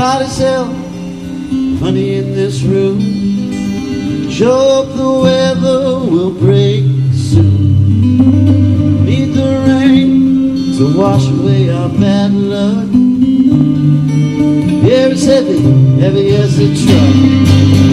hardly sell money in this room. Sure hope the weather will break soon. Need the rain to wash away our bad luck. Yeah, it's heavy, heavy as a truck.